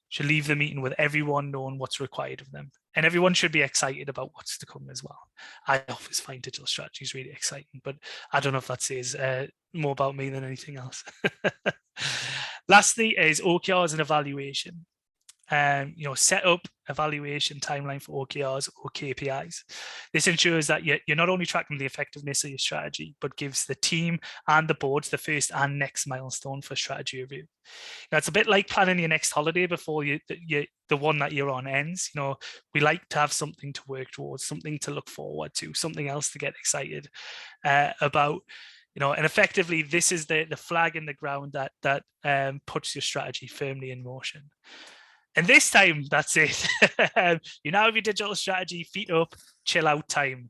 should leave the meeting with everyone knowing what's required of them. And everyone should be excited about what's to come as well. I always find digital strategies really exciting, but I don't know if that says more about me than anything else. Lastly is OKRs and evaluation. Set up evaluation timeline for OKRs or KPIs. This ensures that you're not only tracking the effectiveness of your strategy, but gives the team and the boards the first and next milestone for strategy review. Now, it's a bit like planning your next holiday before the one that you're on ends. We like to have something to work towards, something to look forward to, something else to get excited about. And effectively, this is the flag in the ground that puts your strategy firmly in motion. And this time, that's it. You now have your digital strategy, feet up, chill out time.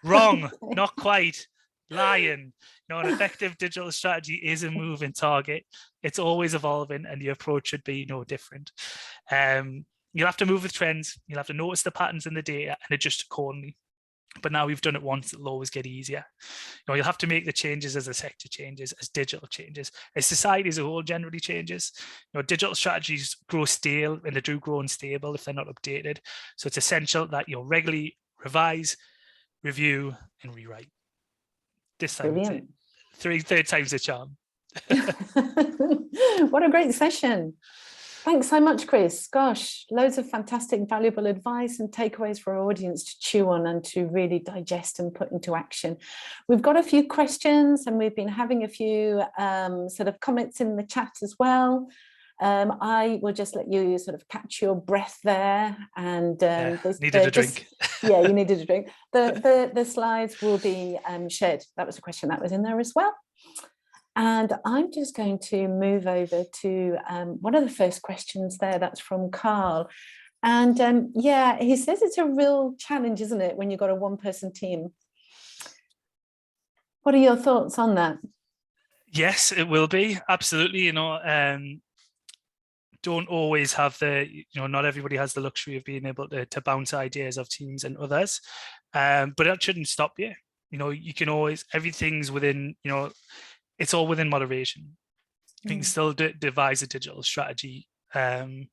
Wrong, not quite. Lying. An effective digital strategy is a moving target. It's always evolving, and the approach should be no different. You'll have to move with trends. You'll have to notice the patterns in the data and adjust accordingly. But now we've done it once, it'll always get easier. You'll have to make the changes as the sector changes, as digital changes, as society as a whole generally changes. Digital strategies grow stale, and they do grow unstable if they're not updated. So it's essential that you'll regularly revise, review, and rewrite. This time, Brilliant. Third time's a charm. What a great session. Thanks so much, Chris. Gosh, loads of fantastic, valuable advice and takeaways for our audience to chew on and to really digest and put into action. We've got a few questions, and we've been having a few sort of comments in the chat as well. I will just let you sort of catch your breath there. And needed a drink. Yeah, you needed a drink. The slides will be shared. That was a question that was in there as well. And I'm just going to move over to one of the first questions there. That's from Carl. And yeah, he says it's a real challenge, isn't it, when you've got a one-person team? What are your thoughts on that? Yes, it will be. Absolutely. Don't always have not everybody has the luxury of being able to bounce ideas off teams and others. But that shouldn't stop you. You can always, everything's within, it's all within moderation. You can still devise a digital strategy in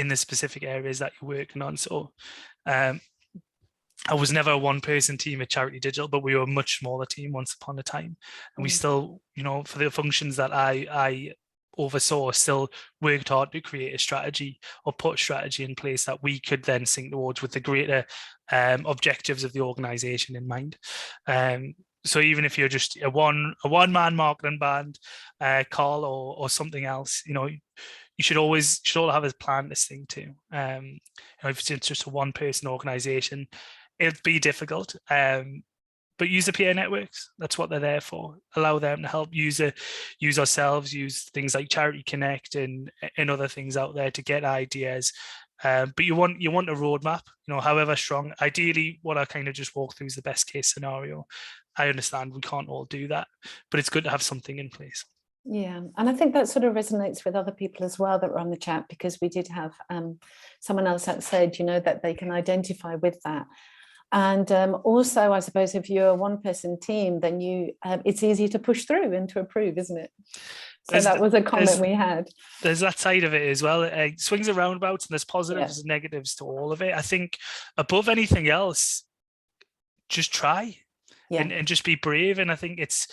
the specific areas that you're working on. So I was never a one-person team at Charity Digital, but we were a much smaller team once upon a time. And we still, for the functions that I oversaw, still worked hard to create a strategy or put a strategy in place that we could then sink towards with the greater objectives of the organization in mind. So even if you're just a one-man marketing band, Carl, or something else, you should all have a plan this thing too. If it's just a one-person organization, it'd be difficult. but use the peer networks. That's what they're there for. Allow them to help use ourselves, use things like Charity Connect and other things out there to get ideas. But you want a roadmap, however strong. Ideally, what I kind of just walk through is the best case scenario. I understand we can't all do that, but it's good to have something in place. Yeah, and I think that sort of resonates with other people as well that were on the chat, because we did have someone else that said, that they can identify with that. And also, I suppose if you're a one-person team, then it's easier to push through and to approve, isn't it? So that was a comment we had. There's that side of it as well. It swings and roundabouts, and there's positives and negatives to all of it. I think above anything else, just try and just be brave. And I think it's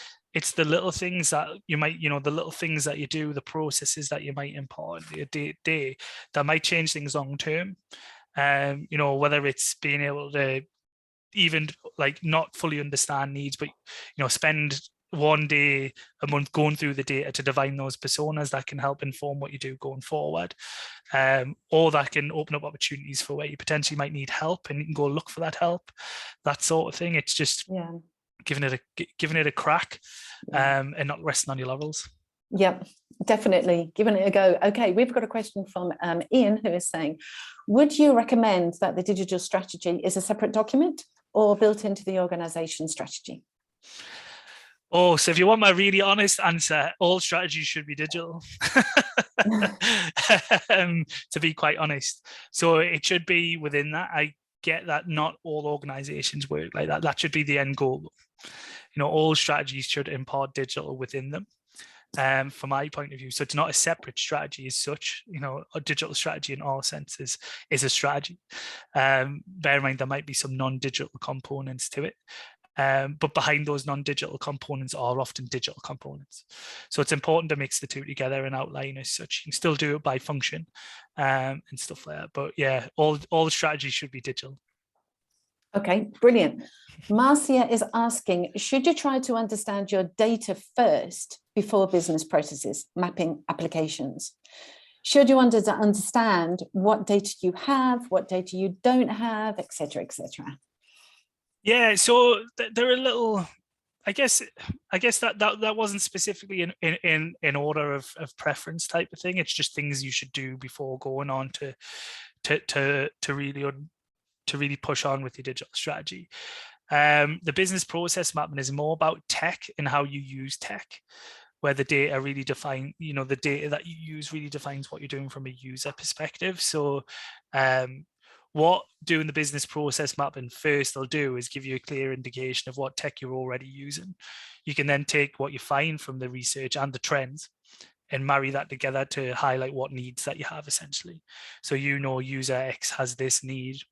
the little things that you might, the little things that you do, the processes that you might impart in your day that might change things long term. Whether it's being able to even not fully understand needs, but spend one day a month going through the data to define those personas that can help inform what you do going forward, or that can open up opportunities for where you potentially might need help and you can go look for that help, that sort of thing. It's just giving it a crack, and not resting on your laurels. Yep, definitely giving it a go. Okay, we've got a question from Ian, who is saying, would you recommend that the digital strategy is a separate document or built into the organization strategy? Oh, so if you want my really honest answer, all strategies should be digital, to be quite honest. So it should be within that. I get that not all organizations work like that. That should be the end goal. All strategies should impart digital within them. From my point of view, so it's not a separate strategy as such. A digital strategy in all senses is a strategy. Bear in mind there might be some non-digital components to it, but behind those non-digital components are often digital components. So it's important to mix the two together and outline as such. You can still do it by function and stuff like that, but yeah, all the strategies should be digital. Okay, brilliant. Marcia is asking, should you try to understand your data first before business processes, mapping applications? Should you understand what data you have, what data you don't have, etc., etc.? Yeah, so they're a little, I guess that wasn't specifically in order of preference type of thing. It's just things you should do before going on to really push on with your digital strategy. The business process mapping is more about tech and how you use tech, where the data really define, the data that you use really defines what you're doing from a user perspective. So what doing the business process mapping first will do is give you a clear indication of what tech you're already using. You can then take what you find from the research and the trends and marry that together to highlight what needs that you have essentially. So user X has this need,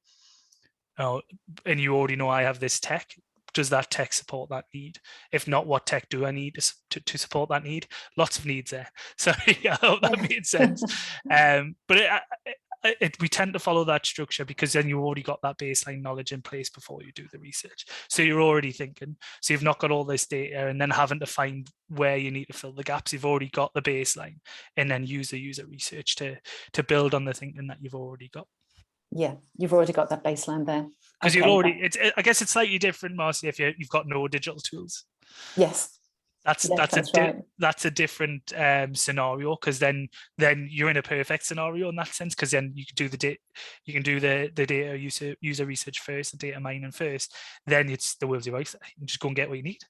and you already know I have this tech. Does that tech support that need? If not, what tech do I need to support that need? Lots of needs there. Sorry, I hope that made sense. But we tend to follow that structure because then you've already got that baseline knowledge in place before you do the research. So you're already thinking. So you've not got all this data and then having to find where you need to fill the gaps. You've already got the baseline and then use the user research to build on the thinking that you've already got. Yeah, you've already got that baseline there. Because you're already, I guess it's slightly different, Marcy, if you've got no digital tools. Yes. That's a different scenario, because then you're in a perfect scenario in that sense, because then you can do the data user research first, the data mining first. Then it's the world's your oyster. You just go and get what you need.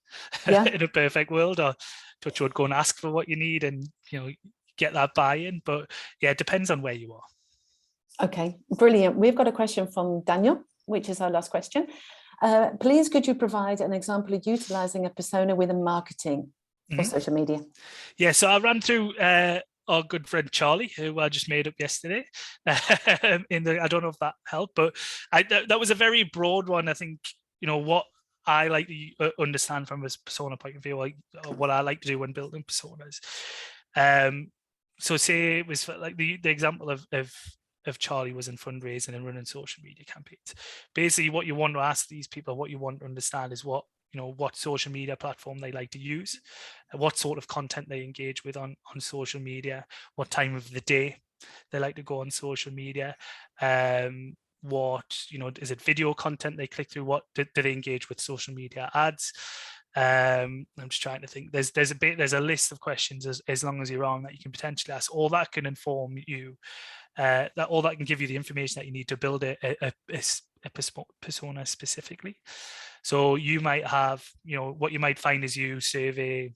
In a perfect world, or touch wood, go and ask for what you need and get that buy-in. But yeah, it depends on where you are. Okay, brilliant. We've got a question from Daniel, which is our last question. Please, could you provide an example of utilizing a persona within marketing or social media? Yeah, so I ran through our good friend Charlie, who I just made up yesterday. I don't know if that helped, but that was a very broad one. I think, what I like to understand from a persona point of view, what I like to do when building personas. So say it was like the example of Charlie was in fundraising and running social media campaigns. Basically, what you want to ask these people, what you want to understand is what social media platform they like to use, what sort of content they engage with on social media, what time of the day they like to go on social media, what, is it video content they click through? What do they engage with social media ads? I'm just trying to think. There's a list of questions as long as you're on that you can potentially ask. All that can inform you. All that can give you the information that you need to build a persona specifically. So you might have, what you might find is you survey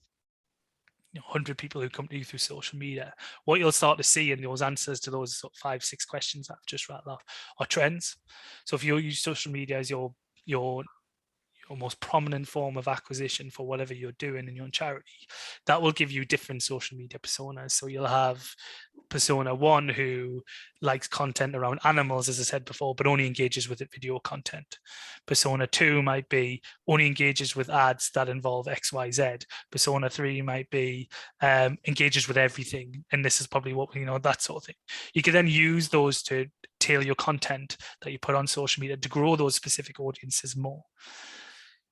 100 people who come to you through social media. What you'll start to see in those answers to those sort of 5-6 questions that I've just rattled off are trends. So if you use social media as your most prominent form of acquisition for whatever you're doing in your charity, that will give you different social media personas. So you'll have persona 1 who likes content around animals, as I said before, but only engages with video content. Persona 2 might be only engages with ads that involve XYZ. Persona 3 might be engages with everything, and this is probably what that sort of thing. You can then use those to tailor your content that you put on social media to grow those specific audiences more.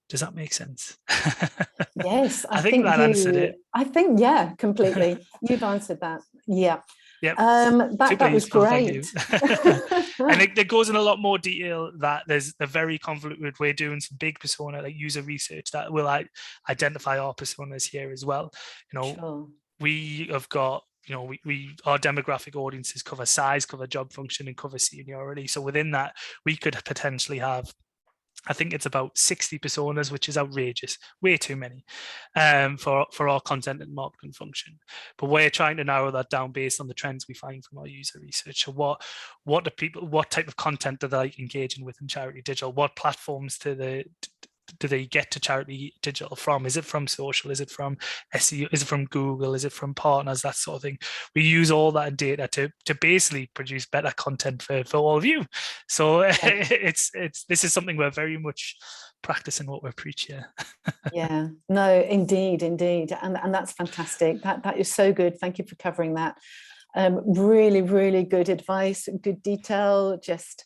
Does that make sense? Yes, I think that answered it. I think, yeah, completely. You've answered that. Yeah. Yep. That was great. And it goes in a lot more detail. That there's a very convoluted way of doing some big persona, like user research, that will identify our personas here as well. Sure. We have got, our demographic audiences cover size, cover job function, and cover seniority. So within that, we could potentially have, I think it's about 60 personas, which is outrageous, way too many for our content and marketing function. But we're trying to narrow that down based on the trends we find from our user research. So what type of content do they engage in within charity digital? What platforms do they get to charity digital from? Is it from social? Is it from SEO? Is it from Google? Is it from partners? That sort of thing. We use all that data to basically produce better content for all of you. So this is something we're very much practicing what we preach here. Yeah, no, indeed. And that's fantastic. That is so good. Thank you for covering that. Really, really good advice, good detail, just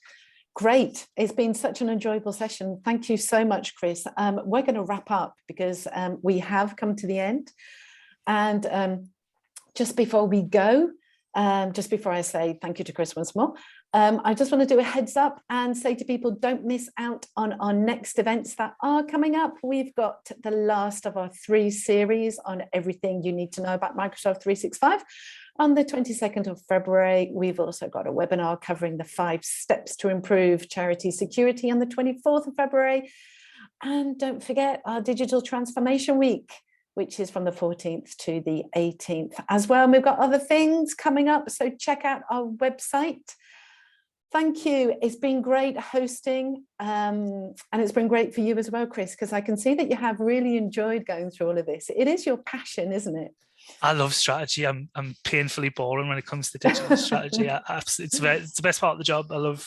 great. It's been such an enjoyable session. Thank you so much, Chris. We're going to wrap up because we have come to the end. And just before we go, just before I say thank you to Chris once more, I just want to do a heads up and say to people, don't miss out on our next events that are coming up. We've got the last of our 3 series on everything you need to know about Microsoft 365. On the 22nd of February, we've also got a webinar covering the 5 steps to improve charity security on the 24th of February. And don't forget our digital transformation week, which is from the 14th to the 18th as well. And we've got other things coming up, so check out our website. Thank you. It's been great hosting, and it's been great for you as well, Chris, because I can see that you have really enjoyed going through all of this. It is your passion, isn't it? I love strategy. I'm painfully boring when it comes to digital strategy. It's the best part of the job. I love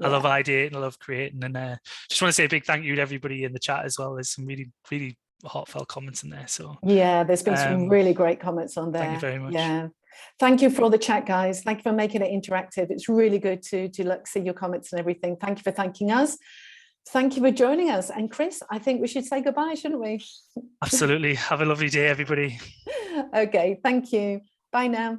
ideating, I love creating, and just want to say a big thank you to everybody in the chat as well. There's some really, really heartfelt comments in there. So yeah, there's been some really great comments on there. Thank you very much. Yeah. Thank you for all the chat, guys. Thank you for making it interactive. It's really good to see your comments and everything. Thank you for thanking us. Thank you for joining us. And Chris, I think we should say goodbye, shouldn't we? Absolutely. Have a lovely day, everybody. Okay, thank you. Bye now.